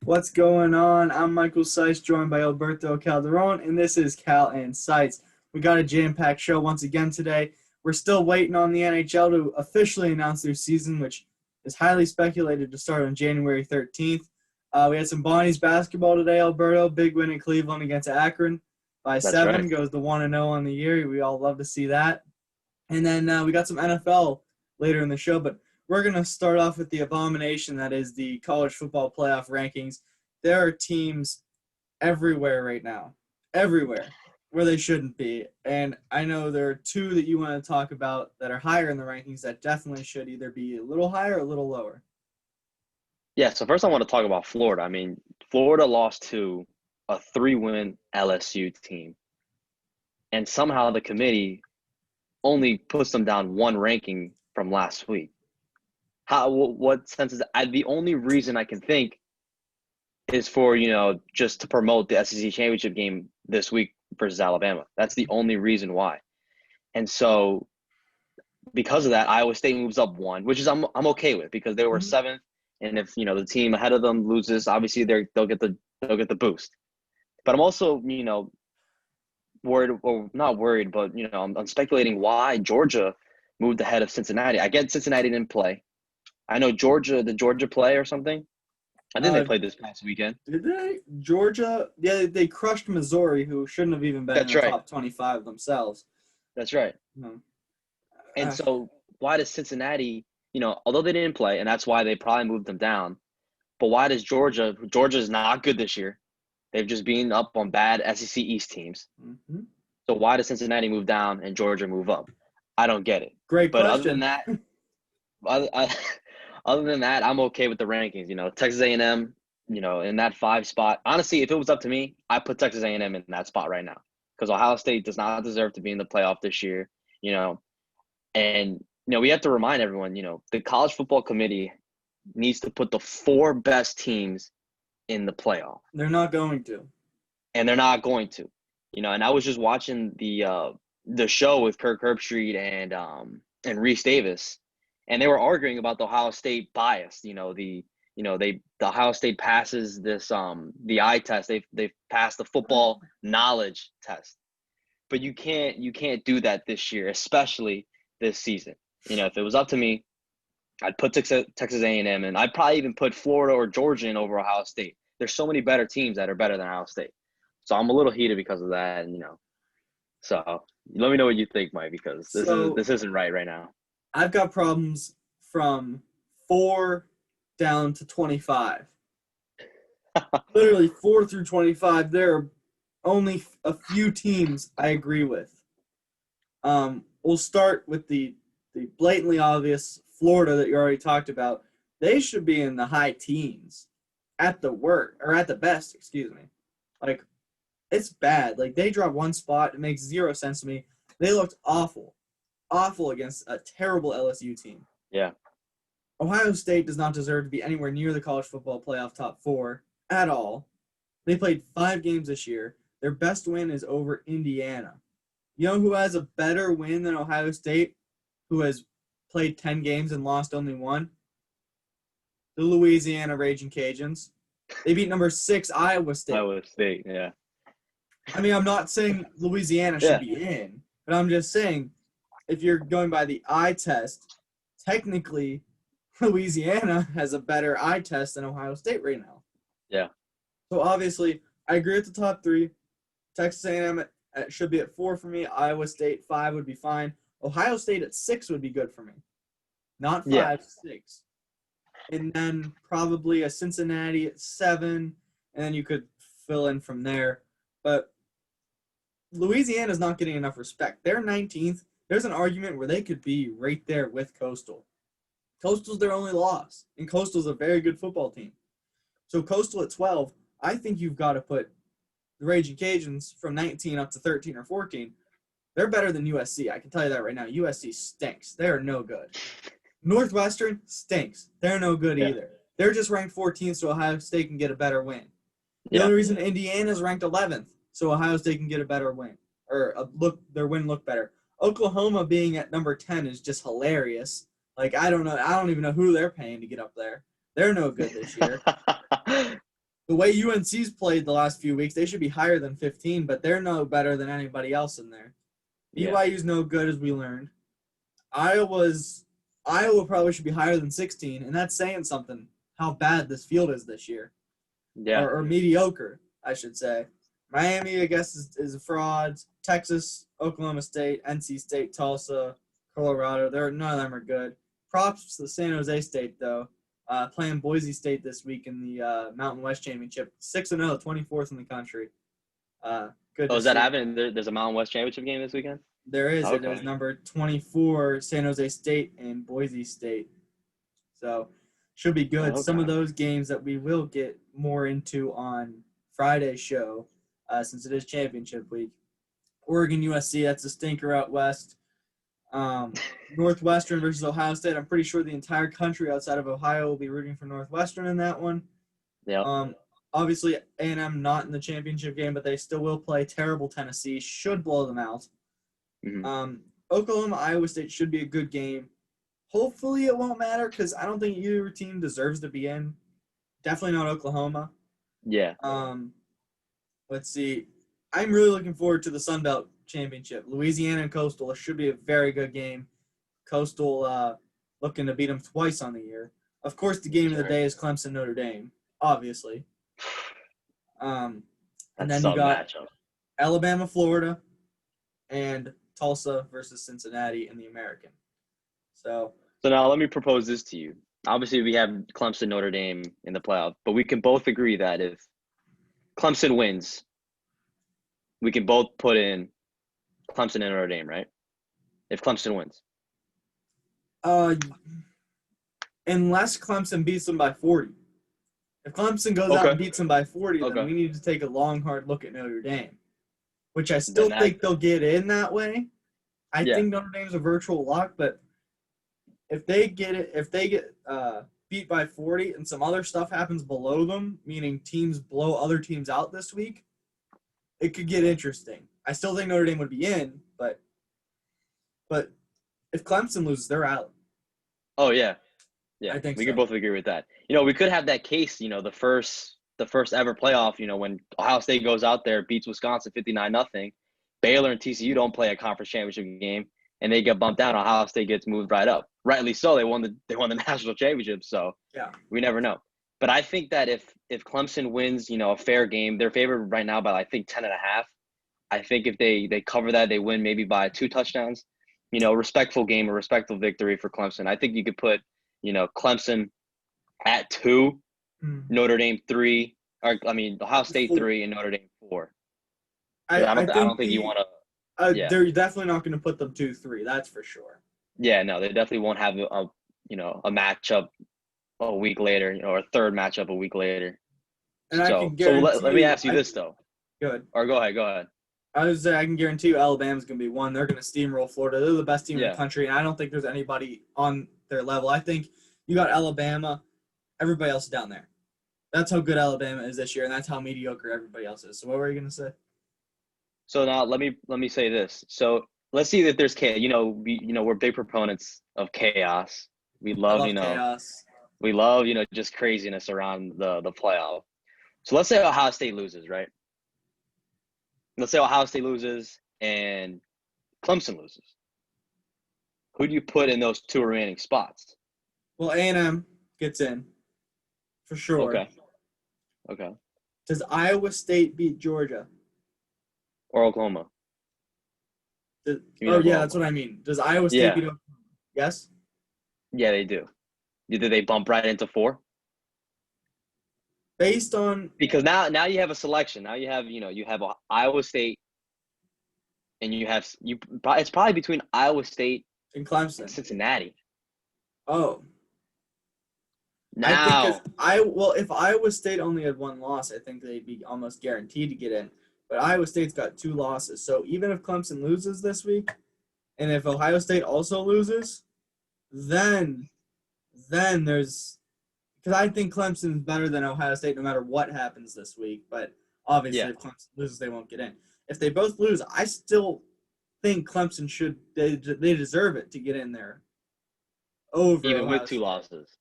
What's going on? I'm Michael Seitz, joined by Alberto Calderon, and this is Cal and Seitz. We got a jam-packed show once again today. We're still waiting on the NHL to officially announce their season, which is highly speculated to start on January 13th. We had some Bonnies basketball today, Alberto. Big win in Cleveland against Akron by That's 7, right. goes to 1-0 on the year. We all love to see that. And then we got some NFL later in the show, but we're going to start off with the abomination that is the college football playoff rankings. There are teams everywhere right now, everywhere, where they shouldn't be. And I know there are two that you want to talk about that are higher in the rankings that definitely should either be a little higher or a little lower. Yeah, so first I want to talk about Florida. I mean, Florida lost to a 3-win LSU team, and somehow the committee only puts them down one ranking from last week. What sense is that? The only reason I can think is for, just to promote the SEC championship game this week versus Alabama. That's the only reason why. And so because of that, Iowa State moves up one, which is I'm okay with because they were Mm-hmm. seventh, and if the team ahead of them loses, obviously they'll get the boost. But I'm also worried, or not worried, but I'm speculating why Georgia moved ahead of Cincinnati. I get Cincinnati didn't play. I know Georgia, the Georgia play or something. I think they Uh, played this past weekend. did they? Georgia? Yeah, they crushed Missouri, who shouldn't have even been in That's the right. top 25 themselves. That's right. No. And Uh, so why does Cincinnati, although they didn't play, and that's why they probably moved them down, but why does Georgia's not good this year. They've just been up on bad SEC East teams. mhm. So why does Cincinnati move down and Georgia move up? I don't get it. Great But other than question. that, other, other than that, I'm okay with the rankings. Texas A&M, in that 5 spot. Honestly, if it was up to me, I put Texas A&M in that spot right now because Ohio State does not deserve to be in the playoff this year. You know, and we have to remind everyone. The college football committee needs to put the 4 best teams in the playoff, They're not going to. and they're not going to. And I was just watching the show with Kirk Herbstreit and Reese Davis, and they were arguing about the Ohio State bias. The Ohio State passes this the eye test. They've passed the football knowledge test, but you can't do that this year, especially this season. If it was up to me, I'd put Texas A&M, and I'd probably even put Florida or Georgia in over Ohio State. There's so many better teams that are better than Ohio State. So I'm a little heated because of that, and so let me know what you think, Mike, because this is So this isn't right now. I've got problems from 4 down to 25. Literally 4 through 25. There are only a few teams I agree with. We'll start with the blatantly obvious Florida that you already talked about. They should be in the high teens at the worst, or at the best, excuse me. Like, it's bad. Like, they dropped one spot. It makes zero sense to me. They looked awful, awful against a terrible LSU team. Yeah, Ohio State does not deserve to be anywhere near the college football playoff top 4 at all. They played 5 games this year. Their best win is over Indiana. You know who has a better win than Ohio State, who has played 10 games and lost only one? The Louisiana Raging Cajuns. They beat number 6 Iowa State. Iowa State. Yeah, I mean, I'm not saying Louisiana should yeah, be in, but I'm just saying if you're going by the eye test, technically Louisiana has a better eye test than Ohio State right now. yeah, So obviously, I agree with the top 3. Texas A&M should be at 4 for me. Iowa State 5 would be fine. Ohio State at 6 would be good for me. Not yeah, 5, 6. And then probably a Cincinnati at 7, and then you could fill in from there. But Louisiana's not getting enough respect. They're 19th. There's an argument where they could be right there with Coastal. Coastal's their only loss, and Coastal's a very good football team. So Coastal at 12, I think you've got to put the Raging Cajuns from 19 up to 13 or 14. They're better than USC. I can tell you that right now. USC stinks. They are no good. Northwestern stinks. They're no good yeah, either. They're just ranked 14th so Ohio State can get a better win. The yeah, only reason Indiana's ranked 11th so Ohio State can get a better win, or their win look better. Oklahoma being at number 10 is just hilarious. Like, I don't know. I don't even know who they're paying to get up there. They're no good this year. the way UNC's played the last few weeks, they should be higher than 15, but they're no better than anybody else in there. Yeah. BYU's no good, as we learned. Iowa probably should be higher than 16, and that's saying something, how bad this field is this year. Yeah. Or mediocre, I should say. Miami, I guess, is a fraud. Texas, Oklahoma State, NC State, Tulsa, Colorado. None of them are good. Props to the San Jose State, though. Playing Boise State this week in the Mountain West Championship. 6-0, 24th in the country. Good. Oh, to is that see. happening? There's a Mountain West Championship game this weekend? There is. Okay. It is number 24, San Jose State and Boise State. So, should be good. Okay. Some of those games that we will get more into on Friday's show, since it is championship week. Oregon, USC, that's a stinker out west. Northwestern versus Ohio State. I'm pretty sure the entire country outside of Ohio will be rooting for Northwestern in that one. Yeah. Obviously, A&M not in the championship game, but they still will play. Terrible Tennessee. Should blow them out. Mm-hmm. Oklahoma, Iowa State should be a good game. Hopefully it won't matter because I don't think either team deserves to be in. Definitely not Oklahoma. Yeah. Let's see. I'm really looking forward to the Sun Belt Championship. Louisiana and Coastal should be a very good game. Coastal looking to beat them twice on the year. Of course, the game of the day is Clemson Notre Dame, obviously. And then you got matchup. Alabama, Florida, and Tulsa versus Cincinnati in the American. So now let me propose this to you. Obviously, we have Clemson Notre Dame in the playoff, but we can both agree that if Clemson wins, we can both put in Clemson and Notre Dame, right? If Clemson wins. Unless Clemson beats them by 40. If Clemson goes out and beats them by 40, then we need to take a long, hard look at Notre Dame, which I still think they'll get in that way. I think Notre Dame's a virtual lock, but if they get beat by 40 and some other stuff happens below them, meaning teams blow other teams out this week, it could get interesting. I still think Notre Dame would be in, but if Clemson loses, they're out. Oh, yeah. Yeah, I think we so. could both agree with that. We could have that case, the first ever playoff, when Ohio State goes out there, beats Wisconsin 59-0. Baylor and TCU don't play a conference championship game, and they get bumped out. Ohio State gets moved right up. Rightly so. They won the national championship, so yeah, we never know. But I think that if Clemson wins, a fair game, they're favored right now by, I think, 10.5. I think if they cover that, they win maybe by 2 touchdowns. Respectful game, a respectful victory for Clemson. I think you could put, Clemson at 2, Notre Dame 3, Ohio State 3 and Notre Dame 4. I don't think you want to. They're definitely not going to put them 2-3. That's for sure. Yeah, no, they definitely won't have a matchup a week later, or a third matchup a week later. And let me ask you this though. Good. Or go ahead. I can guarantee you Alabama's going to be one. They're going to steamroll Florida. They're the best team in the country, and I don't think there's anybody on their level. I think you got Alabama, everybody else is down there. That's how good Alabama is this year, and that's how mediocre everybody else is. So what were you going to say? So now let me say this. So let's see that there's chaos. We're big proponents of chaos. We love, chaos. We love, just craziness around the playoff. So let's say Ohio State loses, right? Let's say Ohio State loses and Clemson loses. Who do you put in those 2 remaining spots? Well, A&M gets in for sure. Okay. Does Iowa State beat Georgia? Or Oklahoma? That's what I mean. Does Iowa State beat Oklahoma? Yes? Yeah, they do. Did they bump right into 4? Based on – because now you have a selection. Now you have, you have Iowa State, and it's probably between Iowa State and Clemson and Cincinnati. Oh. Now – if Iowa State only had 1 loss, I think they'd be almost guaranteed to get in. But Iowa State's got 2 losses. So even if Clemson loses this week, and if Ohio State also loses, then there's – because I think Clemson's better than Ohio State no matter what happens this week. But obviously if Clemson loses, they won't get in. If they both lose, I still think Clemson should – they deserve it to get in there over even Ohio with 2 State. losses.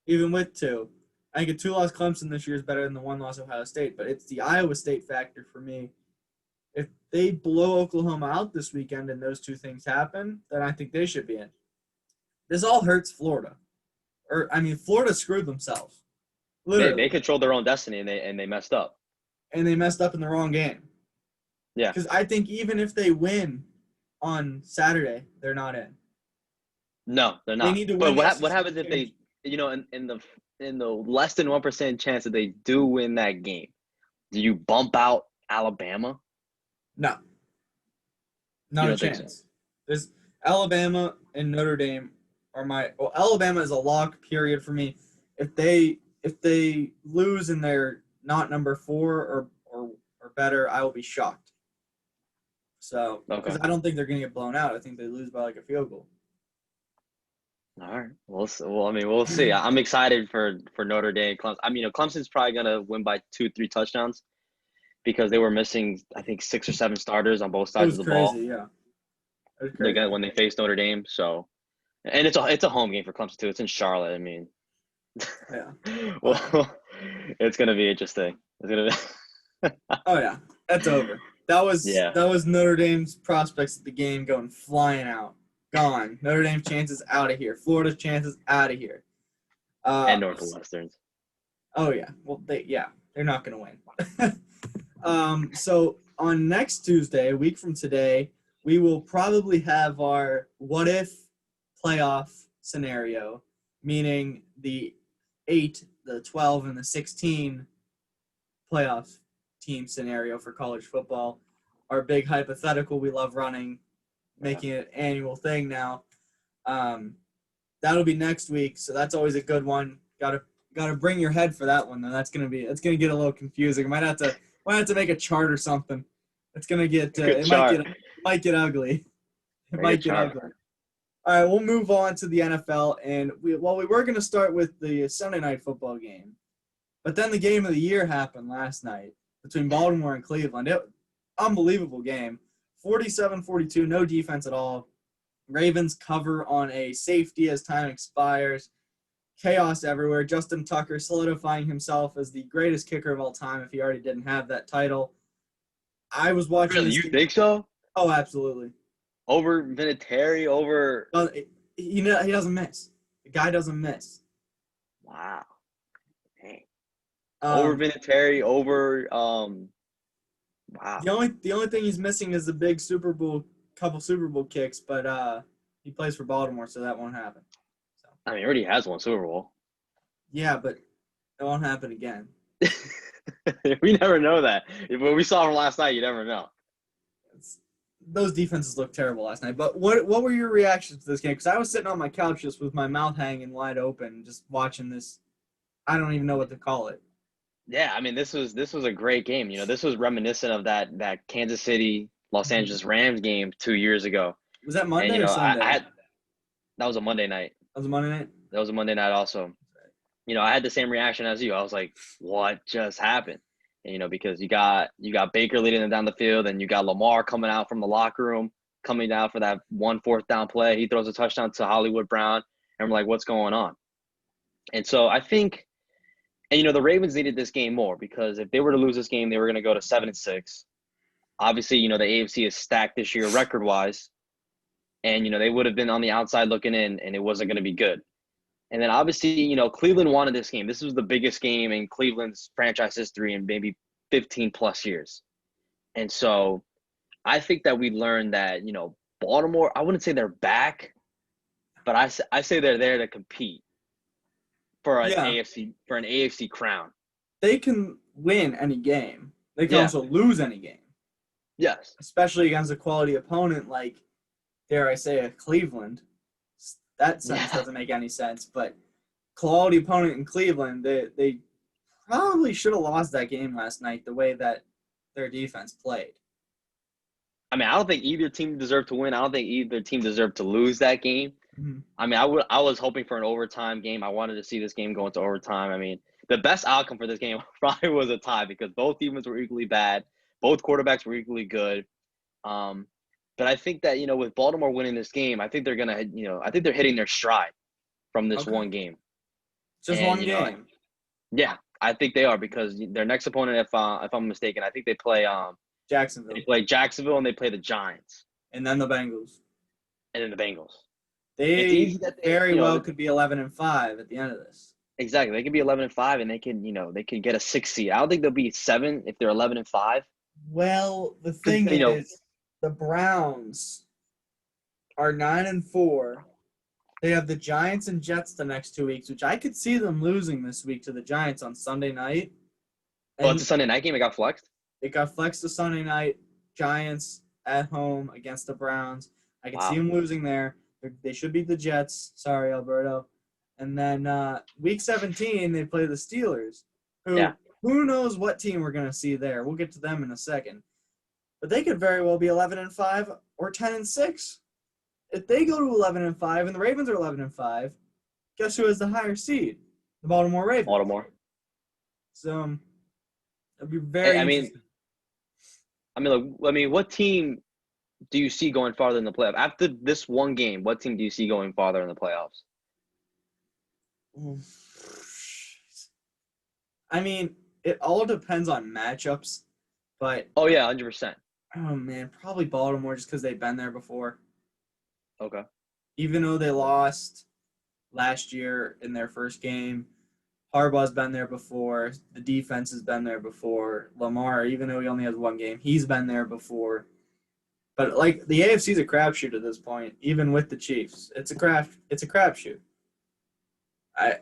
Even with 2. I think a 2-loss Clemson this year is better than the 1-loss Ohio State, but it's the Iowa State factor for me. If they blow Oklahoma out this weekend and those two things happen, then I think they should be in. This all hurts Florida. Florida screwed themselves. Literally. They controlled their own destiny and they messed up. And they messed up in the wrong game. Yeah. Because I think even if they win on Saturday, they're not in. No, they're not. They need to win. But what happens if they, in the less than 1% chance that they do win that game? Do you bump out Alabama? No. Not a chance. So? There's Alabama and Notre Dame are Alabama is a lock period for me. If they lose and they're not number 4 or better, I will be shocked. So, because I don't think they're going to get blown out. I think they lose by like a field goal. All right. We'll see. I'm excited for Notre Dame. Clemson's probably going to win by 2-3 touchdowns because they were missing, I think, 6 or 7 starters on both sides of the ball. Yeah. When they faced Notre Dame. So, and it's a home game for Clemson too. It's in Charlotte. I mean, yeah. Well, it's going to be interesting. It's going to be. Oh yeah, that's over. That was Notre Dame's prospects of the game going flying out. Gone. Notre Dame's chances out of here. Florida's chances out of here. And Northwestern's. Oh yeah. Well, they're not going to win. So on next Tuesday, a week from today, we will probably have our what if playoff scenario, meaning the 8, the 12, and the 16 playoff team scenario for college football. Our big hypothetical we love running, making it an annual thing now. That'll be next week, so that's always a good one. Gotta bring your head for that one though. It's gonna get a little confusing. Might have to make a chart or something. It's gonna get it might get ugly. It might get ugly. All right, we'll move on to the NFL, and we were gonna start with the Sunday night football game, but then the game of the year happened last night between Baltimore and Cleveland. Unbelievable game. 47-42, no defense at all. Ravens cover on a safety as time expires. Chaos everywhere. Justin Tucker solidifying himself as the greatest kicker of all time if he already didn't have that title. I was watching. Really, you think so? Oh, absolutely. Over Vinatieri, over. He doesn't miss. The guy doesn't miss. Wow. Dang. Over Vinatieri, over wow. The only thing he's missing is the big couple Super Bowl kicks, but he plays for Baltimore, so that won't happen. So. He already has one Super Bowl. Yeah, but it won't happen again. We never know that. What we saw from last night, you never know. Those defenses looked terrible last night. But what were your reactions to this game? Because I was sitting on my couch just with my mouth hanging wide open, just watching this. I don't even know what to call it. Yeah, this was a great game. This was reminiscent of that Kansas City Los Angeles Rams game 2 years ago. Was that Monday or Sunday? That was a Monday night. That was a Monday night? That was a Monday night also. I had the same reaction as you. I was like, what just happened? And, because you got Baker leading them down the field, and you got Lamar coming out from the locker room, coming down for that 1 4th down play. He throws a touchdown to Hollywood Brown, and we're like, what's going on? And so I think, and the Ravens needed this game more because if they were to lose this game, they were going to go to 7-6. Obviously, the AFC is stacked this year record-wise, and they would have been on the outside looking in, and it wasn't going to be good. And then obviously, Cleveland wanted this game. This was the biggest game in Cleveland's franchise history in maybe 15-plus years. And so I think that we learned that, Baltimore, I wouldn't say they're back, but I say they're there to compete for an AFC crown. They can win any game. They can also lose any game. Yes. Especially against a quality opponent like, dare I say, a Cleveland. That sentence doesn't make any sense, but quality opponent in Cleveland, they probably should have lost that game last night the way that their defense played. I don't think either team deserved to win. I don't think either team deserved to lose that game. Mm-hmm. I was hoping for an overtime game. I wanted to see this game go into overtime. The best outcome for this game probably was a tie because both defenses were equally bad. Both quarterbacks were equally good. But I think that, with Baltimore winning this game, I think they're going to, I think they're hitting their stride from this one game. Just one game. Yeah, I think they are because their next opponent, if I'm mistaken, I think they play Jacksonville, Jacksonville and they play the Giants and then the Bengals. and then the Bengals. It's They easy that very well could be 11-5 at the end of this. exactly they could be 11-5 and they can get a 6 seed. I don't think they'll be 7 if they're 11-5. Well, the 'Cause, thing is, the Browns are 9-4. They have the Giants and Jets the next 2 weeks, which I could see them losing this week to the Giants on Sunday night. Oh, it's And a Sunday night game. It got flexed. it got flexed to Sunday night. Giants at home against the Browns. I could see Wow. them losing there. They should beat the Jets. Sorry, Alberto. And then week 17, they play the Steelers, who knows what team we're going to see there. We'll get to them in a second. But they could very well be 11-5 or 10-6. If they go to 11-5 and the Ravens are 11-5, guess who has the higher seed? The Baltimore Ravens. Baltimore. So it'll be very interesting. What team do you see going farther in the playoff after this one game? What team do you see going farther in the playoffs? I mean, it all depends on matchups, but Oh yeah, 100%. oh man, probably Baltimore just because they've been there before. Okay. Even though they lost last year in their first game, Harbaugh's been there before. The defense has been there before. Lamar, even though he only has one game, he's been there before. But like the AFC's a crapshoot at this point, even with the Chiefs. It's a crapshoot. I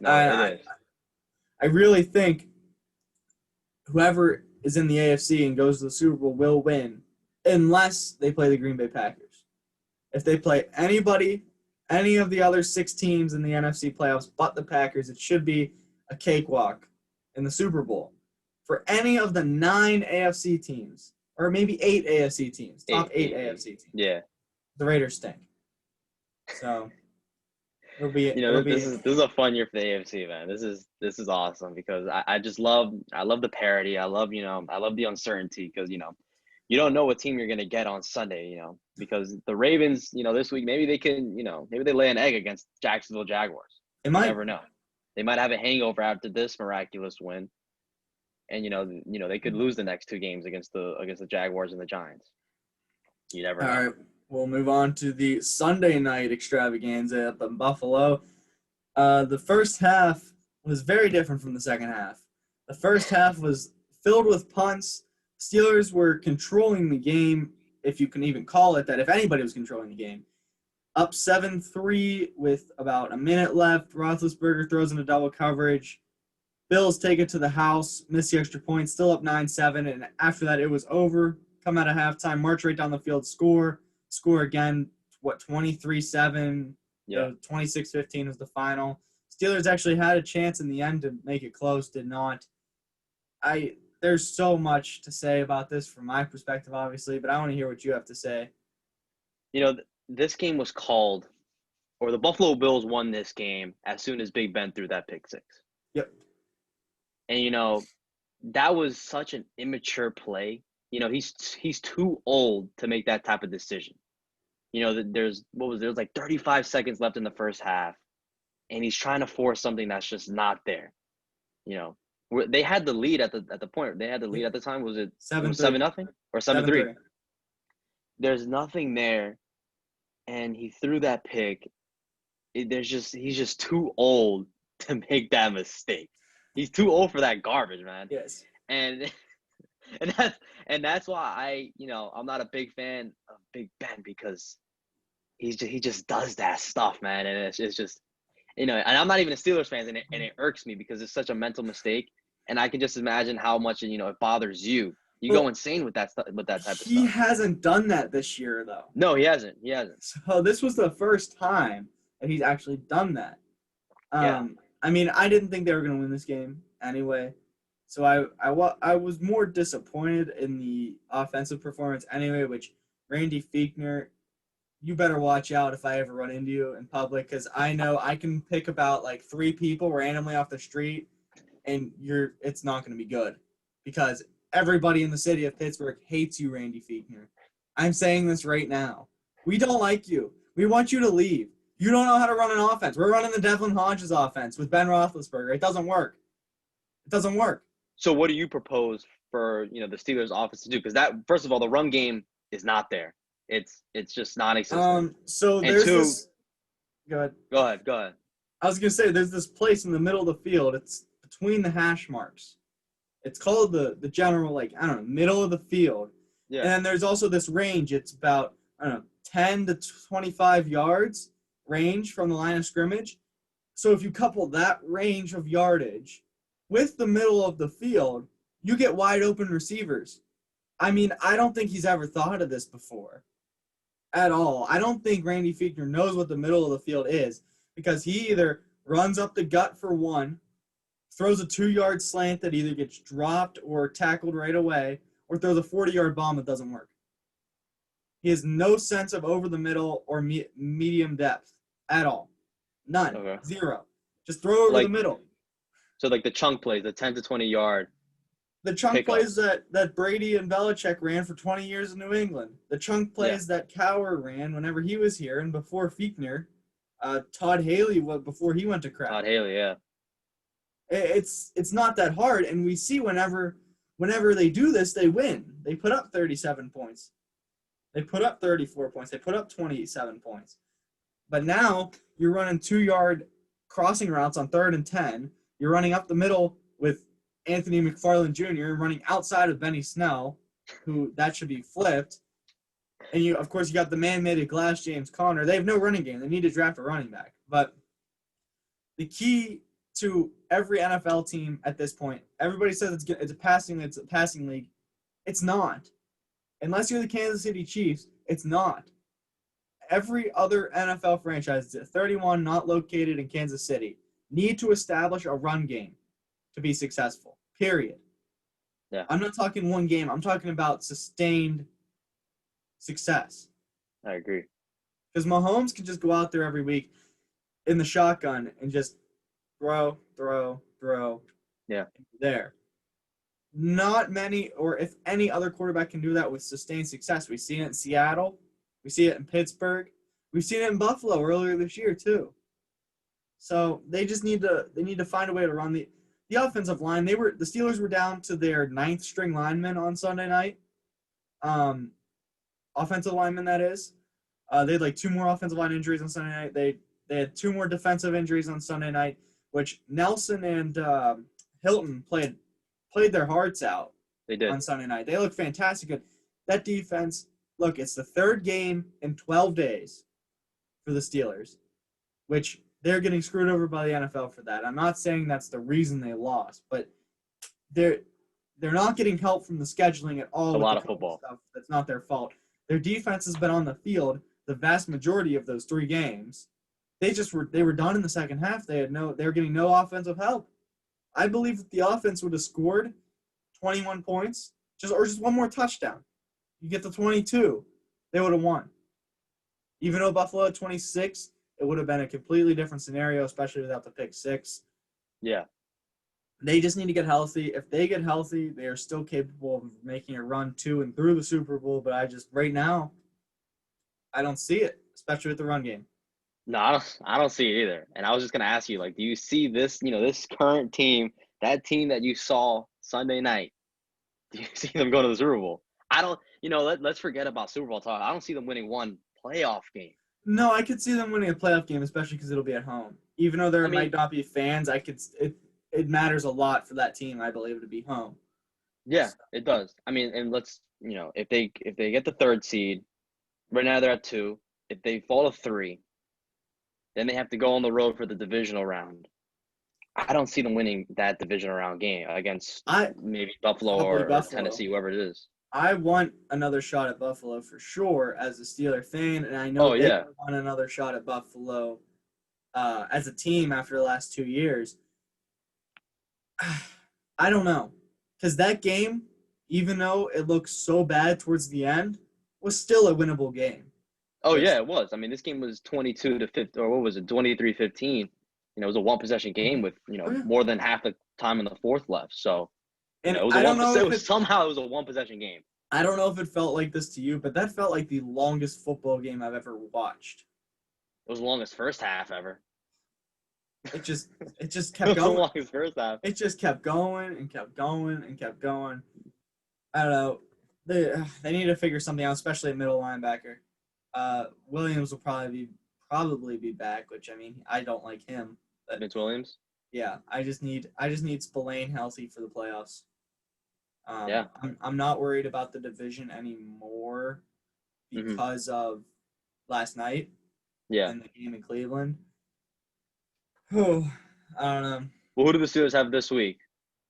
really think whoever is in the AFC and goes to the Super Bowl will win, unless they play the Green Bay Packers. If they play any of the other 6 teams in the NFC playoffs but the Packers, it should be a cakewalk in the Super Bowl. For any of the 9 AFC teams, or maybe 8 AFC teams, top 8 AFC teams. Yeah. The Raiders stink. So this is a fun year for the AFC, man. This is awesome because I love the parity. I love the uncertainty because you don't know what team you're gonna get on Sunday, because the Ravens, this week maybe they lay an egg against Jacksonville Jaguars. You never know. They might have a hangover after this miraculous win. And they could lose the next 2 games against the Jaguars and the Giants. You never know. All right, we'll move on to the Sunday night extravaganza up in Buffalo. The first half was very different from the second half. The first half was filled with punts. Steelers were controlling the game, if you can even call it that, if anybody was controlling the game. Up 7-3 with about a minute left. Roethlisberger throws into double coverage. Bills take it to the house, miss the extra point, still up 9-7, and after that it was over. Come out of halftime, march right down the field, score again, 23-7, Yeah. 26-15 was the final. Steelers actually had a chance in the end to make it close, did not. There's so much to say about this from my perspective, obviously, but I want to hear what you have to say. This game was called, or the Buffalo Bills won this game as soon as Big Ben threw that pick six. Yep. And that was such an immature play. He's too old to make that type of decision. There was like 35 seconds left in the first half, and he's trying to force something that's just not there. They had the lead at the point. They had the lead at the time. Was it 7-0 or 7-3? There's nothing there, and he threw that pick. He's just too old to make that mistake. He's too old for that garbage, man. Yes. And that's why I'm not a big fan of Big Ben because he just does that stuff, man. And it's just and I'm not even a Steelers fan, and it irks me because it's such a mental mistake. And I can just imagine how much it bothers you. You go insane with that type of stuff. He hasn't done that this year, though. No, he hasn't. So this was the first time that he's actually done that. Yeah. I mean, I didn't think they were going to win this game anyway. So I was more disappointed in the offensive performance anyway, which Randy Fichtner, you better watch out if I ever run into you in public because I know I can pick about like 3 people randomly off the street and it's not going to be good because everybody in the city of Pittsburgh hates you, Randy Fichtner. I'm saying this right now. We don't like you. We want you to leave. You don't know how to run an offense. We're running the Devlin Hodges offense with Ben Roethlisberger. It doesn't work. It doesn't work. So what do you propose for the Steelers offense to do? Because that, first of all, the run game is not there. It's just non-existent. So And there's two, this. Go ahead. go ahead. I was gonna say there's this place in the middle of the field. It's between the hash marks. It's called the general, like, I don't know, middle of the field. Yeah. And then there's also this range. It's about, I don't know, 10 to 25 yards range from the line of scrimmage. So if you couple that range of yardage with the middle of the field, you get wide open receivers. I mean, I don't think he's ever thought of this before at all. I don't think Randy Fichtner knows what the middle of the field is, because he either runs up the gut for one, throws a 2-yard slant that either gets dropped or tackled right away, or throws a 40-yard bomb that doesn't work. He has no sense of over the middle or medium depth at all. None. Okay. Zero. Just throw over the middle. So like the chunk plays, the 10 to 20 yard. The chunk plays that Brady and Belichick ran for 20 years in New England. The chunk plays that Cowher ran whenever he was here, and before Fichtner, Todd Haley, before he went to crap. Todd Haley, yeah. It's not that hard, and we see whenever they do this, they win. They put up 37 points. They put up 34 points. They put up 27 points. But now you're running 2-yard crossing routes on 3rd and 10. You're running up the middle with Anthony McFarland Jr., running outside of Benny Snell, who that should be flipped. And you got the man made of glass, James Conner. They have no running game. They need to draft a running back. But the key to every NFL team at this point, everybody says it's a passing league. It's not. Unless you're the Kansas City Chiefs, it's not. Every other NFL franchise, 31 not located in Kansas City, need to establish a run game to be successful, period. Yeah. I'm not talking one game. I'm talking about sustained success. I agree. Because Mahomes can just go out there every week in the shotgun and just throw. Yeah. There. Not many, or if any other quarterback can do that with sustained success. We've seen it in Seattle. We see it in Pittsburgh. We've seen it in Buffalo earlier this year too. So they just need to find a way to run the offensive line. The Steelers were down to their 9th string lineman on Sunday night. Offensive lineman, that is. They had like 2 more offensive line injuries on Sunday night. They had 2 more defensive injuries on Sunday night, which Nelson and Hilton played their hearts out. They did. On Sunday night. They look fantastic. Good. That defense, look, it's the 3rd game in 12 days for the Steelers, which they're getting screwed over by the NFL for that. I'm not saying that's the reason they lost, but they're not getting help from the scheduling at all. A lot of football stuff. That's not their fault. Their defense has been on the field the vast majority of those 3 games. They were done in the second half. They were getting no offensive help. I believe that the offense would have scored 21 points, just one more touchdown. You get to 22, they would have won. Even though Buffalo had 26, it would have been a completely different scenario, especially without the pick 6. Yeah. They just need to get healthy. If they get healthy, they are still capable of making a run to and through the Super Bowl. But right now, I don't see it, especially with the run game. No, I don't see it either. And I was just gonna ask you, like, do you see this, this current team, that team that you saw Sunday night? Do you see them going to the Super Bowl? I don't. Let's forget about Super Bowl talk. I don't see them winning one playoff game. No, I could see them winning a playoff game, especially because it'll be at home. Even though there might not be fans, it matters a lot for that team, I believe, to be home. Yeah, it does. I mean, and let's if they get the 3rd seed, right now they're at 2. If they fall to 3. Then they have to go on the road for the divisional round. I don't see them winning that divisional round game against maybe Buffalo or Tennessee, whoever it is. I want another shot at Buffalo for sure as a Steeler fan, and I know they want another shot at Buffalo as a team after the last 2 years. I don't know, because that game, even though it looked so bad towards the end, was still a winnable game. Oh, yeah, it was. I mean, this game was 22-15, or what was it, 23-15. It was a 1-possession game with, more than half the time in the 4th left. So, it was somehow it was a 1-possession game. I don't know if it felt like this to you, but that felt like the longest football game I've ever watched. It was the longest first half ever. it just kept going. Long as first half. It just kept going and kept going and kept going. I don't know. They need to figure something out, especially at middle linebacker. Williams will probably be back, which I mean I don't like him. But Vince Williams. yeah, I just need Spillane healthy for the playoffs. Yeah. I'm not worried about the division anymore because of last night Yeah. and the game in Cleveland. Oh, I don't know. Well, who do the Steelers have this week?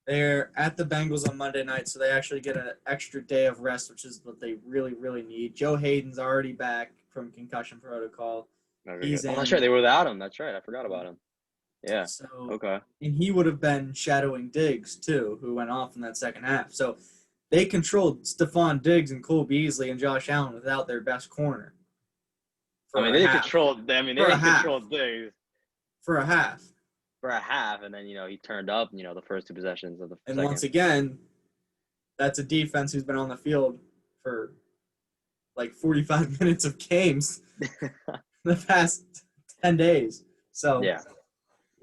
They're at the Bengals on Monday night, so they actually get an extra day of rest, which is what they really, really need. Joe Hayden's already back from concussion protocol. That's right. They were without him. That's right. I forgot about him. Yeah. So, Okay. and he would have been shadowing Diggs, too, who went off in that second half. So they controlled Stephon Diggs and Cole Beasley and Josh Allen without their best corner. They controlled Diggs. For a half. And then, he turned up, the first two possessions of the And second. once again, that's a defense who's been on the field for like 45 minutes of games the past 10 days. So yeah.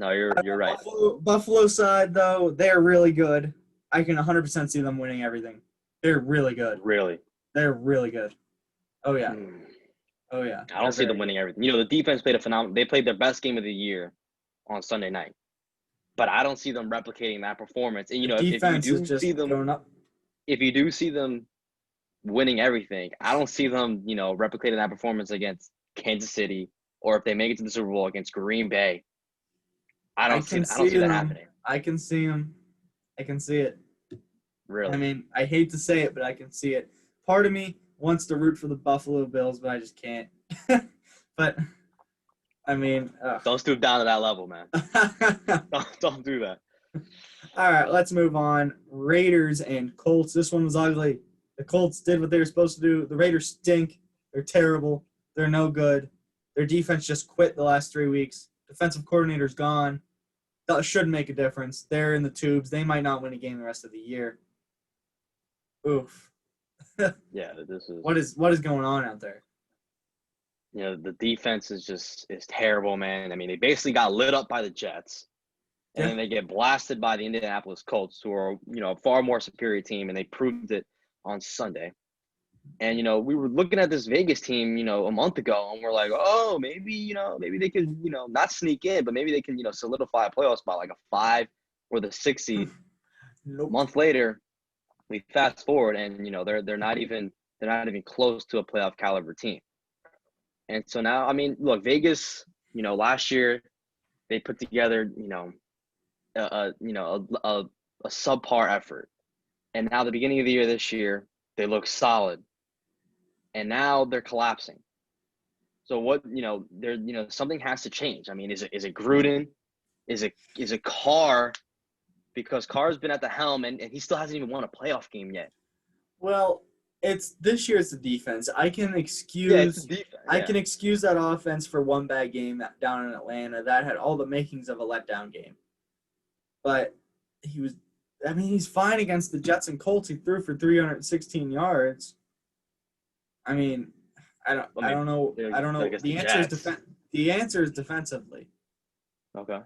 No, you're right. Buffalo side, though, they're really good. I can 100% see them winning everything. They're really good. Really? They're really good. Oh, yeah. Oh, yeah. I don't see them winning everything. The defense played they played their best game of the year on Sunday night. But I don't see them replicating that performance. And, defense is just going up. If you do see them winning everything, I don't see them, replicating that performance against Kansas City or if they make it to the Super Bowl against Green Bay. I don't see that happening. I can see them. I can see it. Really? I mean, I hate to say it, but I can see it. Part of me wants to root for the Buffalo Bills, but I just can't. But, I mean. Don't stoop down to that level, man. don't do that. All right, let's move on. Raiders and Colts. This one was ugly. The Colts did what they were supposed to do. The Raiders stink. They're terrible. They're no good. Their defense just quit the last 3 weeks. Defensive coordinator's gone. That should make a difference. They're in the tubes. They might not win a game the rest of the year. Oof. Yeah, this is what is going on out there? The defense is terrible, man. I mean, they basically got lit up by the Jets, and then they get blasted by the Indianapolis Colts, who are a far more superior team, and they proved it on Sunday. And we were looking at this Vegas team, a month ago, and we're like, oh, maybe they could, not sneak in, but maybe they can, solidify a playoff spot like a 5 or the 6 seed. Nope. A month later, we fast forward, and they're not even close to a playoff caliber team. And so now, I mean, look, Vegas, last year they put together, a subpar effort, and now the beginning of the year this year they look solid. And now they're collapsing. So what, something has to change. I mean, is it Gruden? Is it Carr? Because Carr's been at the helm and he still hasn't even won a playoff game yet. Well, this year it's the defense. I can excuse I can excuse that offense for one bad game down in Atlanta. That had all the makings of a letdown game. But he's fine against the Jets and Colts. He threw for 316 yards. I mean, I don't know. The answer is defensively. Okay.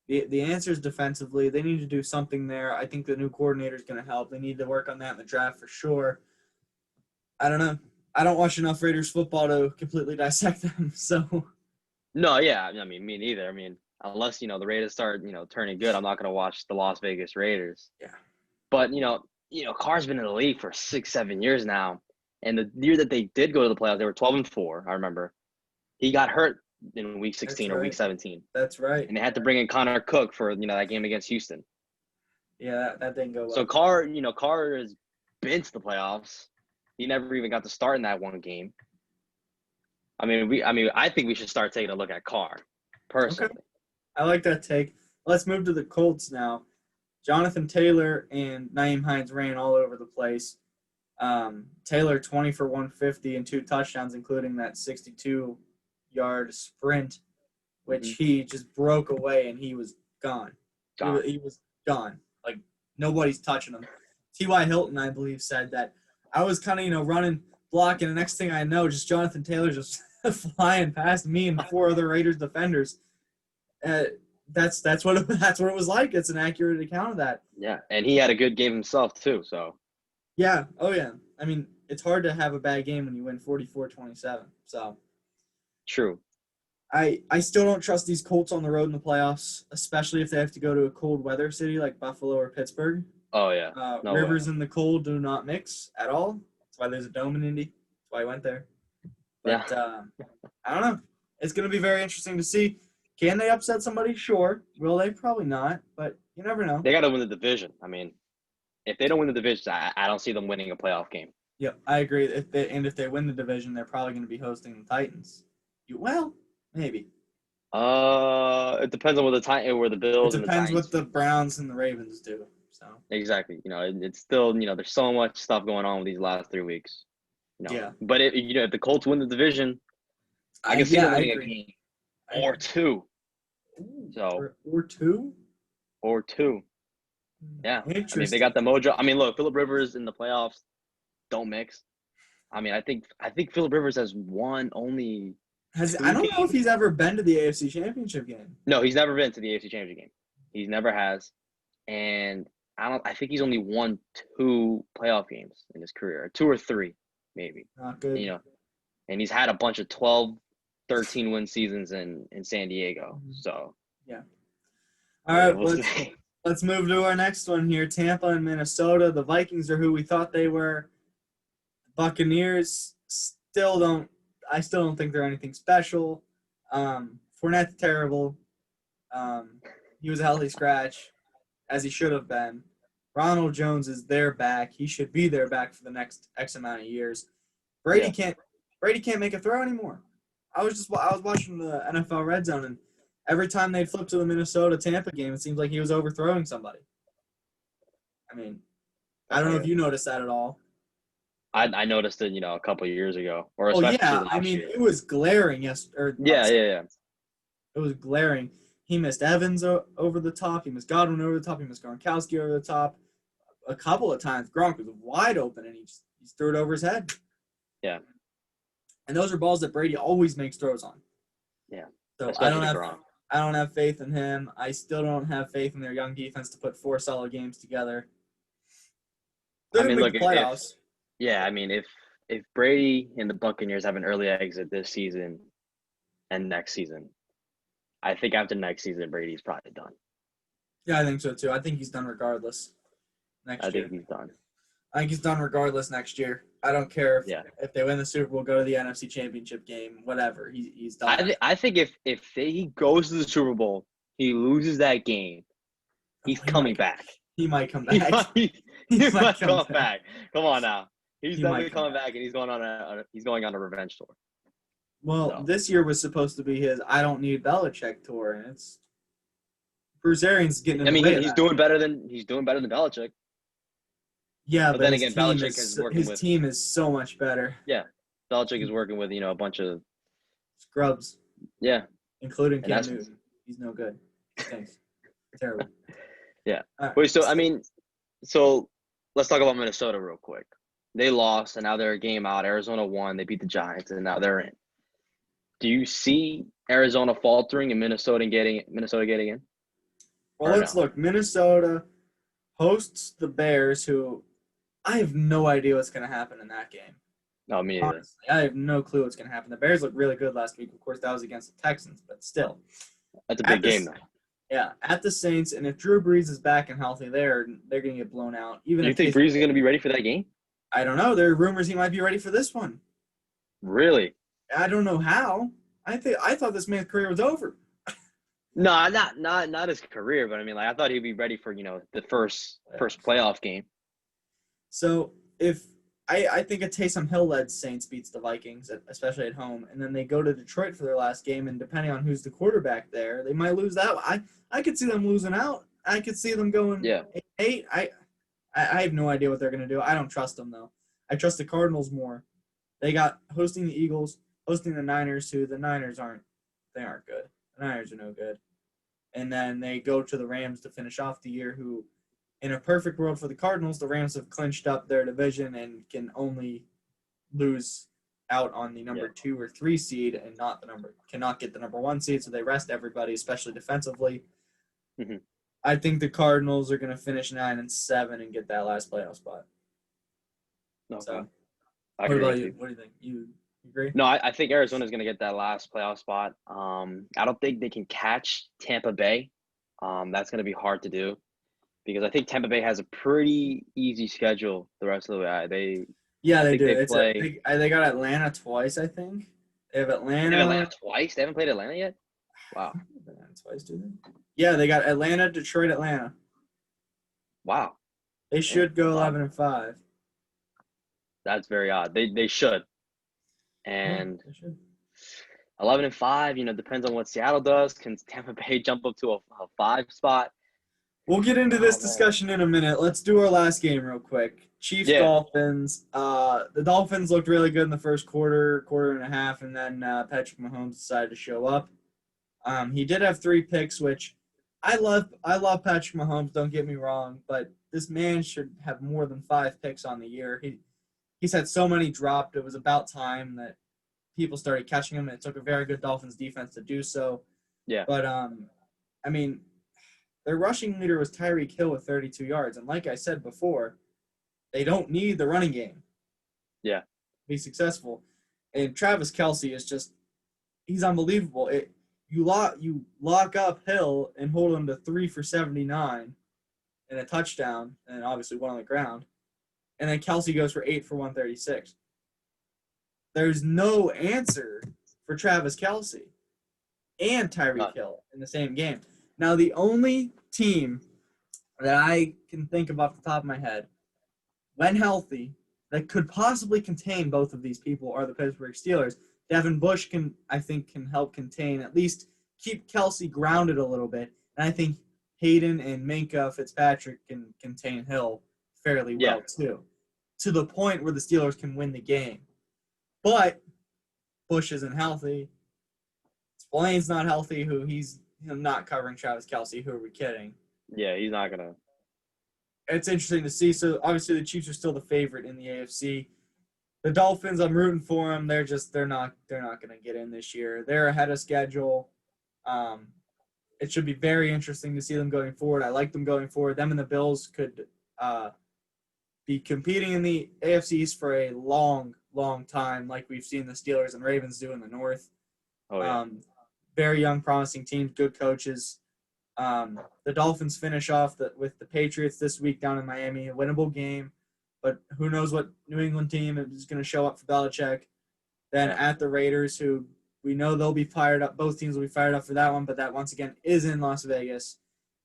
The answer is defensively. They need to do something there. I think the new coordinator is going to help. They need to work on that in the draft for sure. I don't know. I don't watch enough Raiders football to completely dissect them. So. No, yeah. I mean, me neither. I mean, unless the Raiders start turning good, I'm not going to watch the Las Vegas Raiders. Yeah. But Carr's been in the league for 6-7 years now. And the year that they did go to the playoffs, they were 12-4, I remember. He got hurt in week 16 or week 17. That's right. And they had to bring in Connor Cook for, that game against Houston. Yeah, that didn't go well. So Carr has been to the playoffs. He never even got to start in that one game. I think we should start taking a look at Carr, personally. Okay. I like that take. Let's move to the Colts now. Jonathan Taylor and Nyheim Hines ran all over the place. Taylor 20 for 150 and 2 touchdowns, including that 62-yard sprint, which he just broke away and he was gone. He was gone. Like, nobody's touching him. T.Y. Hilton, I believe, said that I was kind of, running, blocking, and the next thing I know, just Jonathan Taylor just flying past me and 4 other Raiders defenders. That's what it was like. It's an accurate account of that. Yeah, and he had a good game himself too. So Yeah. Oh yeah. I mean, it's hard to have a bad game when you win 44-27. So true. I still don't trust these Colts on the road in the playoffs, especially if they have to go to a cold weather city like Buffalo or Pittsburgh. Oh yeah, no way. Rivers and the cold do not mix at all. That's why there's a dome in Indy. That's why I went there. Yeah, But I don't know. It's going to be very interesting to see. Can they upset somebody? Sure. Will they? Probably not. But you never know. they got to win the division. I mean, if they don't win the division, I don't see them winning a playoff game. Yep, I agree. If they win the division, they're probably going to be hosting the Titans. Well, maybe. It depends on what the Bills It and the depends Titans. what the Browns and the Ravens do. So Exactly. It's still there's so much stuff going on with these last 3 weeks. yeah, But if the Colts win the division, I can see them winning a game or two. Ooh, So or two. or two. Yeah. I mean, if they Interesting. got the mojo. I mean, look, Phillip Rivers in the playoffs don't mix. I mean, I think Phillip Rivers has won only I don't know if he's ever been to the AFC Championship game. No, he's never been to the AFC Championship game. He's never has, and I think he's only won 2 playoff games in his career, 2 or 3, maybe. Not good. And he's had a bunch of 12, 13 win seasons in San Diego. So yeah. All right, we'll let's move to our next one here. Tampa and Minnesota. The Vikings are who we thought they were. Buccaneers I still don't think they're anything special. Fournette's terrible. He was a healthy scratch, as he should have been. Ronald Jones is their back. He should be their back for the next X amount of years. Brady can't make a throw anymore. I was watching the NFL Red Zone, and every time they'd flip to the Minnesota-Tampa game, it seems like he was overthrowing somebody. I mean, I don't know if you noticed that at all. I noticed it, a couple of years ago, or Oh especially yeah, last year. it was glaring. Yeah. It was glaring. He missed Evans over the top. He missed Godwin over the top. He missed Gronkowski over the top. A couple of times, Gronk was wide open, and he threw it over his head. Yeah. And those are balls that Brady always makes throws on. Yeah. So I don't have faith in him. I still don't have faith in their young defense to put 4 solid games together. They're going to make the playoffs. If Brady and the Buccaneers have an early exit this season and next season, I think after next season, Brady's probably done. Yeah, I think so too. I think he's done regardless next year. I think he's done. I think he's done regardless next year. I don't care if they win the Super Bowl, go to the NFC Championship game, whatever. He's done. I think if he goes to the Super Bowl, he loses that game, he's coming back. He might come back. He might come back. Come on now. He's definitely coming back, and he's going on a revenge tour. Well, this year was supposed to be his I don't need Belichick tour, and it's Bruce Arians getting in the way of he's doing better than Belichick. Yeah, but then again, Belichick is working with his team is so much better. Yeah, Belichick is working with a bunch of scrubs. Yeah, including Cam Newton. He's no good. Thanks. Terrible. Yeah. Right. Wait. So let's talk about Minnesota real quick. They lost, and now they're a game out. Arizona won. They beat the Giants, and now they're in. Do you see Arizona faltering and Minnesota getting in? Well, let's look. Minnesota hosts the Bears, who I have no idea what's going to happen in that game. No, me either. Honestly, I have no clue what's going to happen. The Bears looked really good last week. Of course, that was against the Texans, but still. That's a big game, though. Yeah, at the Saints, and if Drew Brees is back and healthy, they're going to get blown out. Do you think Brees is going to be ready for that game? I don't know. There are rumors he might be ready for this one. Really? I don't know how. I thought this man's career was over. No, not his career, but I thought he'd be ready for the first playoff game. So if I think a Taysom Hill-led Saints beats the Vikings, especially at home, and then they go to Detroit for their last game, and depending on who's the quarterback there, they might lose that. I could see them losing out. I could see them going 8-8. I have no idea what they're going to do. I don't trust them, though. I trust the Cardinals more. They got hosting the Eagles, hosting the Niners, who the Niners aren't good. The Niners are no good. And then they go to the Rams to finish off the year, who, in a perfect world for the Cardinals, the Rams have clinched up their division and can only lose out on the number 2 or 3 seed and cannot get the number 1 seed, so they rest everybody, especially defensively. Mhm. I think the Cardinals are going to finish 9-7 and get that last playoff spot. Okay. So, I what agree about with you? you. What do you think? You agree? No, I think Arizona's going to get that last playoff spot. I don't think they can catch Tampa Bay. That's going to be hard to do because I think Tampa Bay has a pretty easy schedule the rest of the way. Yeah, I they think do. they play. They got Atlanta twice, I think. They have They have Atlanta Atlanta. twice. They haven't played Atlanta yet. Wow, Atlanta twice, do they? Yeah, they got Atlanta, Detroit, Atlanta. wow, They man, should go wow. 11-5. That's very odd. They should. Yeah, And they should. 11-5, depends on what Seattle does. Can Tampa Bay jump up to a 5 spot? We'll get into this Oh man. discussion in a minute. Let's do our last game real quick. Chiefs Yeah. Dolphins. The Dolphins looked really good in the first quarter and a half, and then Patrick Mahomes decided to show up. He did have 3 picks, which I love. I love Patrick Mahomes. Don't get me wrong, but this man should have more than 5 picks on the year. He's had so many dropped. It was about time that people started catching him. And it took a very good Dolphins defense to do so. Yeah. But I mean, their rushing leader was Tyreek Hill with 32 yards, and like I said before, they don't need the running game Yeah. to be successful. And Travis Kelce is just—he's unbelievable. You lock up Hill and hold him to 3 for 79 and a touchdown, and obviously one on the ground, and then Kelce goes for 8 for 136. There's no answer for Travis Kelce and Tyreek Hill in the same game. Now, the only team that I can think of off the top of my head, when healthy, that could possibly contain both of these people are the Pittsburgh Steelers. Devin Bush can help contain, at least keep Kelce grounded a little bit. And I think Hayden and Minka Fitzpatrick can contain Hill fairly Yeah. well too, to the point where the Steelers can win the game. But Bush isn't healthy. Spillane's not healthy. He's not covering Travis Kelce. Who are we kidding? Yeah, he's not gonna. It's interesting to see. So obviously the Chiefs are still the favorite in the AFC. The Dolphins, I'm rooting for them. They're not going to get in this year. They're ahead of schedule. It should be very interesting to see them going forward. I like them going forward. Them and the Bills could be competing in the AFC East for a long, long time, like we've seen the Steelers and Ravens do in the North. Oh yeah. Very young, promising teams, good coaches. The Dolphins finish off with the Patriots this week down in Miami, a winnable game. But who knows what New England team is going to show up for Belichick. Then at the Raiders, who we know they'll be fired up. Both teams will be fired up for that one, but that once again is in Las Vegas.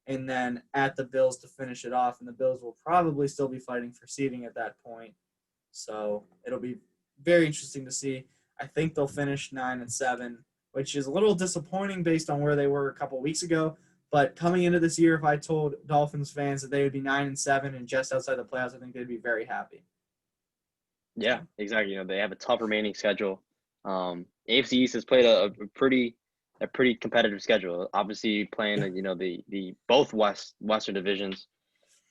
And then at the Bills to finish it off. And the Bills will probably still be fighting for seeding at that point. So it'll be very interesting to see. I think they'll finish 9-7, which is a little disappointing based on where they were a couple of weeks ago. But coming into this year, if I told Dolphins fans that they would be 9-7 and just outside the playoffs, I think they'd be very happy. Yeah, exactly. They have a tough remaining schedule. AFC East has played a pretty competitive schedule. Obviously, playing the both Western divisions.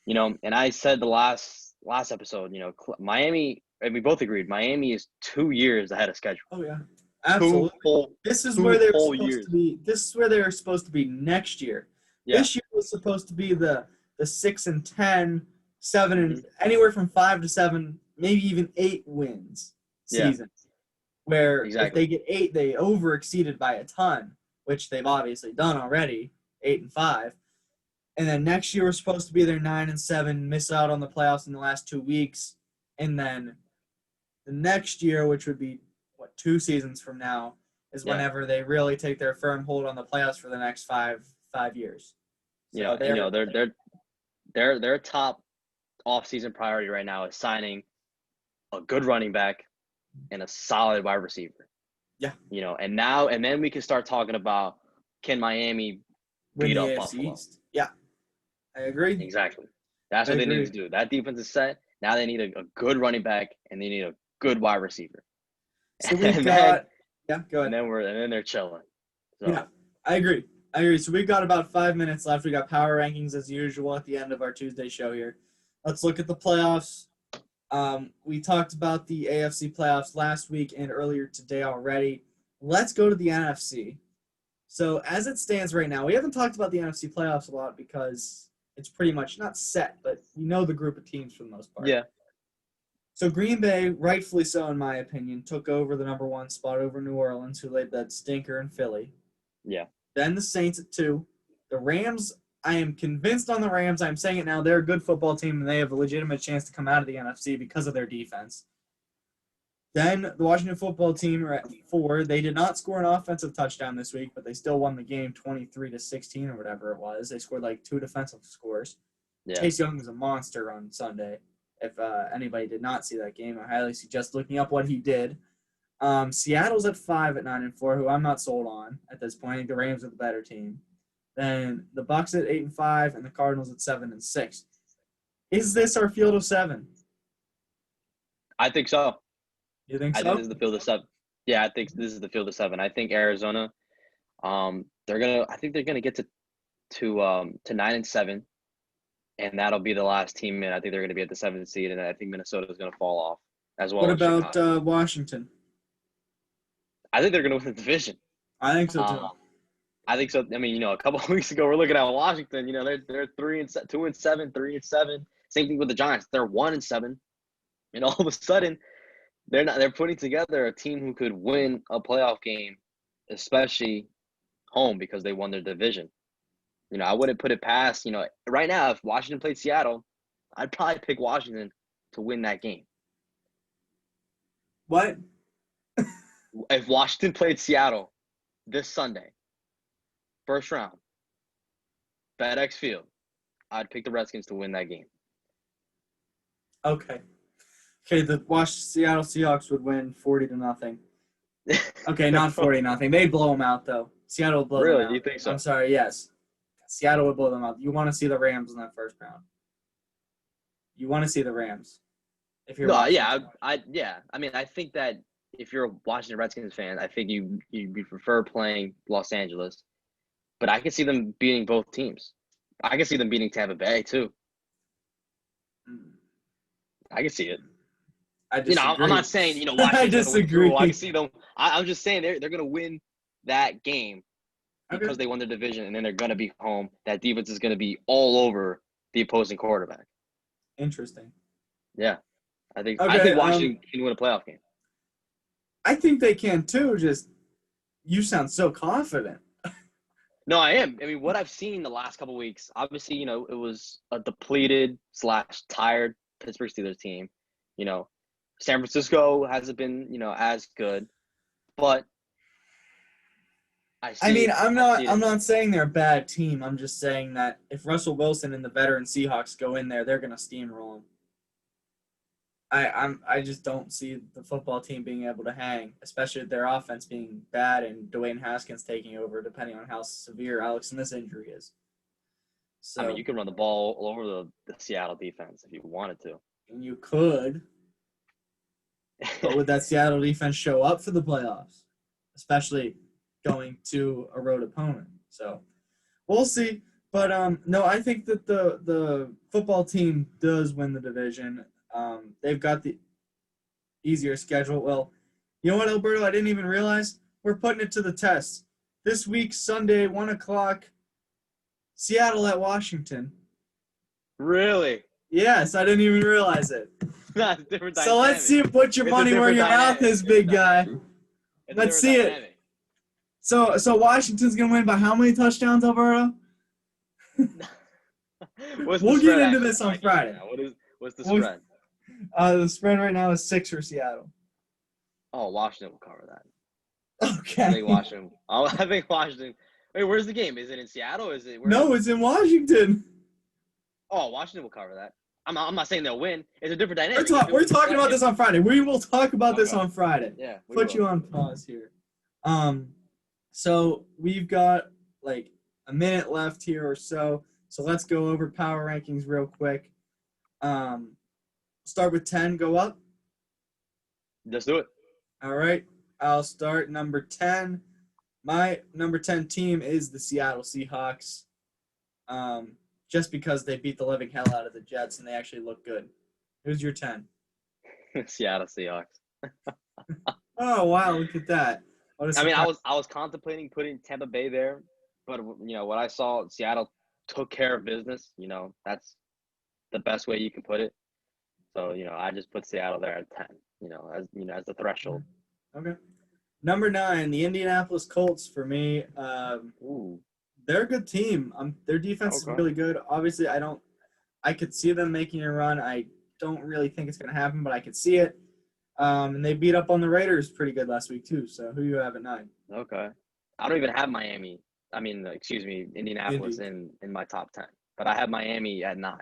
And I said the last episode, Miami, and we both agreed, Miami is 2 years ahead of schedule. Oh yeah, absolutely. This is where they were supposed to be. This is where they were supposed to be next year. Yeah. This year was supposed to be the 6-10, 7 and anywhere from 5 to 7, maybe even 8 wins season. Yeah. Where if they get 8, they over exceeded by a ton, which they've obviously done already, 8-5. And then next year we're supposed to be there 9-7, miss out on the playoffs in the last 2 weeks, and then the next year, which would be 2 seasons from now, is whenever they really take their firm hold on the playoffs for the next 5 years. So their top off-season priority right now is signing a good running back and a solid wide receiver. Yeah. And then we can start talking about, can Miami beat up Buffalo? East. Yeah. I agree. Exactly. That's what they need to do. That defense is set. Now they need a good running back and they need a good wide receiver. So we've got go ahead. And then they're chilling. So. Yeah, I agree. So we've got about 5 minutes left. We got power rankings as usual at the end of our Tuesday show here. Let's look at the playoffs. We talked about the AFC playoffs last week and earlier today already. Let's go to the NFC. So as it stands right now, we haven't talked about the NFC playoffs a lot because it's pretty much not set, but you know the group of teams for the most part. Yeah. So Green Bay, rightfully so in my opinion, took over the number 1 spot over New Orleans, who laid that stinker in Philly. Yeah. Then the Saints at 2. The Rams, I am convinced on the Rams. I'm saying it now. They're a good football team, and they have a legitimate chance to come out of the NFC because of their defense. Then the Washington football team are at 4. They did not score an offensive touchdown this week, but they still won the game 23-16 or whatever it was. They scored like 2 defensive scores. Yeah. Chase Young was a monster on Sunday. If anybody did not see that game, I highly suggest looking up what he did. Seattle's at 5 at 9-4, who I'm not sold on at this point. The Rams are the better team. Then the Bucs at 8-5, and the Cardinals at 7-6. Is this our field of 7? I think so. You think so? I think this is the field of 7. Yeah, I think this is the field of 7. I think Arizona, they're gonna get to 9-7, and that'll be the last team in. I think they're gonna be at the 7th seed, and I think Minnesota is gonna fall off as well. What as about Chicago. Washington? I think they're gonna win the division. I think so too. I think so. I mean, a couple of weeks ago, we're looking at Washington. They're 2-7, 3-7. Same thing with the Giants. They're 1-7, and all of a sudden, they're putting together a team who could win a playoff game, especially home because they won their division. I wouldn't put it past. Right now, if Washington played Seattle, I'd probably pick Washington to win that game. What? If Washington played Seattle this Sunday, first round, FedEx Field, I'd pick the Redskins to win that game. Okay, the Seattle Seahawks would win 40-0. Okay, not 40-0. They'd blow them out, though. Seattle would blow them out. Really? You think so? I'm sorry, yes. Seattle would blow them out. You want to see the Rams in that first round. You want to see the Rams. If you're I mean, I think that if you're a Washington Redskins fan, I think you prefer playing Los Angeles. But I can see them beating both teams. I can see them beating Tampa Bay, too. I can see it. I disagree. I'm not saying, Washington's I disagree. Win, I can see them. I'm just saying they're going to win that game because they won their division, and then they're going to be home. That defense is going to be all over the opposing quarterback. Interesting. Yeah. I think Washington can win a playoff game. I think they can, too. Just you sound so confident. No, I am. I mean, what I've seen the last couple of weeks, obviously, it was a depleted / tired Pittsburgh Steelers team. San Francisco hasn't been, as good, but I'm not saying they're a bad team. I'm just saying that if Russell Wilson and the veteran Seahawks go in there, they're going to steamroll them. I just don't see the football team being able to hang, especially with their offense being bad and Dwayne Haskins taking over, depending on how severe Alex Smith's injury is. So, I mean, you can run the ball all over the Seattle defense if you wanted to. And you could. But would that Seattle defense show up for the playoffs? Especially going to a road opponent. So we'll see. But no, I think that the football team does win the division. They've got the easier schedule. Well, you know what, Alberto? I didn't even realize we're putting it to the test. This week, Sunday, 1:00, Seattle at Washington. Really? Yes, I didn't even realize it. That's different. So let's see if put your money where your mouth is, big guy. Let's see it. So Washington's gonna win by how many touchdowns, Alberto? We'll get into this on Friday. What's the spread? The spread right now is 6 for Seattle. Oh, Washington will cover that. Okay. I think Washington. Wait, where's the game? Is it in Seattle? No, it's in Washington. Oh, Washington will cover that. I'm not saying they'll win. It's a different dynamic. We're talking about this on Friday. We will talk about this on Friday. Yeah. Put you on pause here. So we've got like a minute left here or so. So let's go over power rankings real quick. Start with 10, go up. Let's do it. All right. I'll start number 10. My number 10 team is the Seattle Seahawks. Just because they beat the living hell out of the Jets and they actually look good. Who's your 10? Seattle Seahawks. Oh, wow. Look at that. What a I mean, surprise. I was contemplating putting Tampa Bay there, but what I saw, Seattle took care of business. That's the best way you can put it. So I just put Seattle there at 10. As the threshold. Okay. Number 9, the Indianapolis Colts for me. Ooh. They're a good team. Their defense is Okay. really good. Obviously, I could see them making a run. I don't really think it's going to happen, but I could see it. And they beat up on the Raiders pretty good last week too. So who do you have at 9? Okay. I don't even have Miami. I mean, excuse me, Indianapolis Indy. in my top 10, but I have Miami at 9.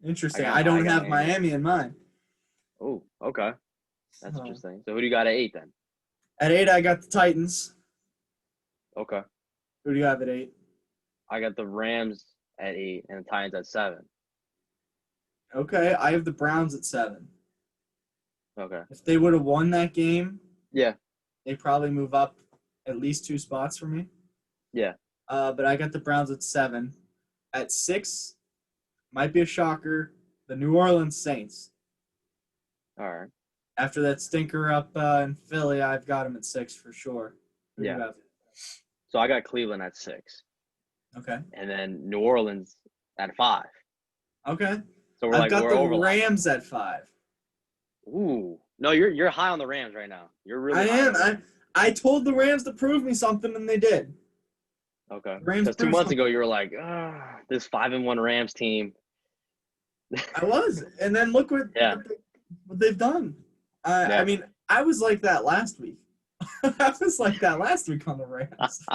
Interesting. I I don't got have Miami. Miami in mine. Oh, okay. That's So, interesting. So who do you got at 8 then? at 8, I got the Titans. Okay. Who do you have at 8? I got the Rams at 8 and the Titans at 7. Okay, I have the Browns at 7. Okay. If they would have won that game, Yeah. they probably move up at least 2 spots for me. Yeah. But I got the Browns at 7. At 6, might be a shocker, the New Orleans Saints. All right. After that stinker up in Philly, I've got them at 6 for sure. Who do you Yeah. have? So I got Cleveland at 6. Okay. And then New Orleans at 5. Okay. So I've got we're the overlapping. Rams at 5. Ooh. No, you're high on the Rams right now. You're really I high on am. the Rams. I told the Rams to prove me something, and they did. Okay. The Rams Because 2 proved months something. ago you were like, this 5-1 Rams team. I was, and then look what they've done. I Yeah. mean, I was like that last week. I was like that last week on the Rams.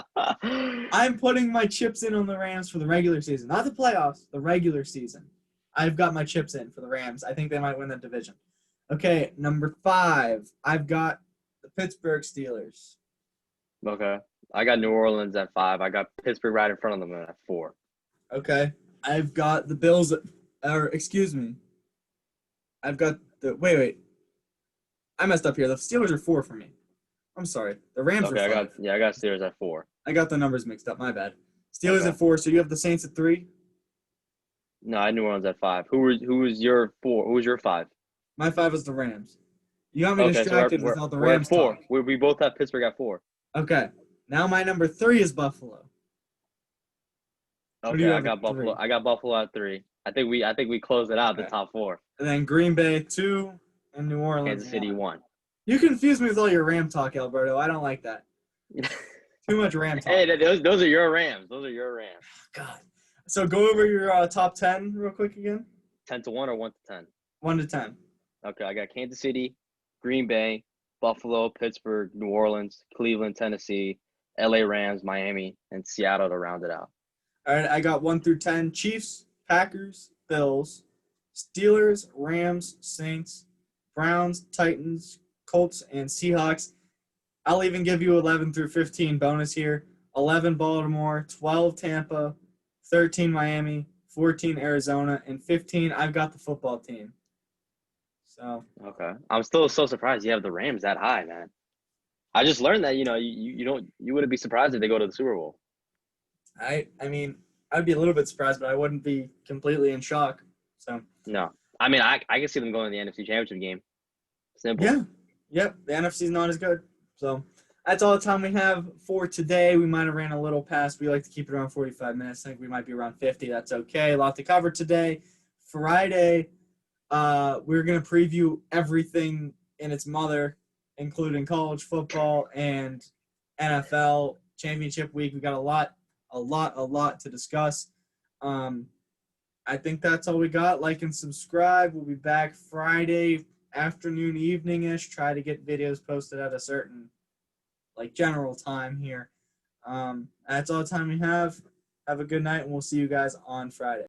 I'm putting my chips in on the Rams for the regular season, not the playoffs. The regular season. I've got my chips in for the Rams. I think they might win the division. Okay, number 5. I've got the Pittsburgh Steelers. Okay. I got New Orleans at 5. I got Pittsburgh right in front of them at 4. Okay, I've got the Bills. Excuse me. I've got the wait. I messed up here. The Steelers are 4 for me. I'm sorry. The Rams Okay, are 5. I got Steelers at 4. I got the numbers mixed up. My bad. Steelers Okay. at 4. So you have the Saints at 3. No, I had New Orleans at 5. Who was your 4? Who was your 5? My 5 is the Rams. You got me Okay, so distracted with all the we're at Rams 4. talk. We both have Pittsburgh at 4. Okay. Now my number 3 is Buffalo. Who do Okay, you I have at got Buffalo. 3? I got Buffalo at 3. I think we closed it out Okay. the top 4. And then Green Bay 2 and New Orleans Kansas City 1. 1. You confuse me with all your Ram talk, Alberto. I don't like that. Too much Ram talk. Hey, those are your Rams. Those are your Rams. God. So go over your top 10 real quick again. 10-1 or 1-10? 1 to 10. Okay, I got Kansas City, Green Bay, Buffalo, Pittsburgh, New Orleans, Cleveland, Tennessee, LA Rams, Miami, and Seattle to round it out. All right, I got 1 through 10. Chiefs, Packers, Bills, Steelers, Rams, Saints, Browns, Titans, Colts, and Seahawks. I'll even give you 11 through 15 bonus here. 11 Baltimore, 12 Tampa, 13 Miami, 14 Arizona, and 15 I've got the football team. So Okay, I'm still so surprised you have the Rams that high, man. I just learned that you wouldn't be surprised if they go to the Super Bowl. I mean I'd be a little bit surprised, but I wouldn't be completely in shock. So No, I mean I can see them going to the NFC Championship game. Simple. yeah, yep. The NFC's not as good. So that's all the time we have for today. We might have ran a little past. We like to keep it around 45 minutes. I think we might be around 50. That's okay. A lot to cover today. Friday, we're going to preview everything in its mother, including college football and NFL championship week. We got a lot to discuss. I think that's all we got. Like and subscribe. We'll be back Friday afternoon, evening-ish. Try to get videos posted at a certain general time here. That's all the time we have. Have a good night, and we'll see you guys on Friday.